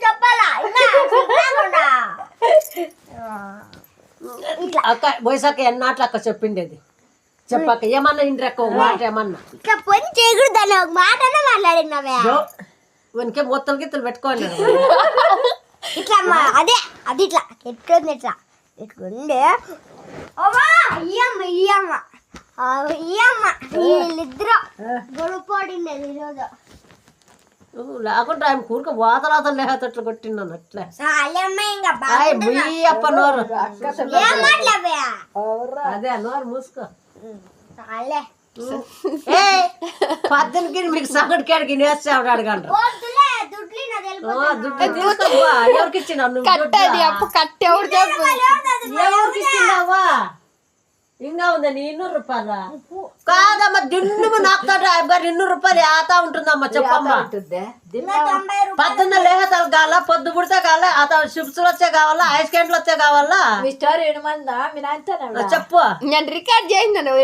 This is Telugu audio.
చెప్పాలా అక్క పోయిసాక ఎన్నాట్లు అక్క చెప్పిండేది చెప్పాక ఏమన్నా ఇంద్రక్క ఒక మాట ఏమన్నా ఇట్లా పని చేయకూడదు ఒక మాట మాట్లాడినావే వెనకే మొత్తం గిత్తలు పెట్టుకోండి ఇట్లా అదే అది ఇట్లా ఎట్లుంది ఇట్లా ఇట్లుండే వీళ్ళిద్దరు గొడవపడింది ఈరోజు లేకుంటే ఆయన కూరక వాతలాతలు లేతట్లు కొట్టిన్నాను అట్లా అప్ప నోరు అదే నోరు మూసుకో పద్దెనికి మీకు సగటు కాడికి నేర్చాడు అడగండి ఎవరికి ఇచ్చినావు నువ్వు ఎవరికి ఇచ్చినావా ఇంకా ఉందా నీ 200 రూపాయల కాదమ్మా దిన్ను నాకుతాడు గారు 200 రూపాయలు ఆతా ఉంటుందమ్మా చెప్పమ్మా 18 లేహతాలు కావాలా పొద్దు పుడితే కావాలా ఆత చిప్స్లు వచ్చే కావాలా ఐస్ క్రీమ్లు వచ్చే కావాలా మీ స్టోరీ ఏమందా మీ నాయన చెప్పు నేను రికార్డ్ చేసినాను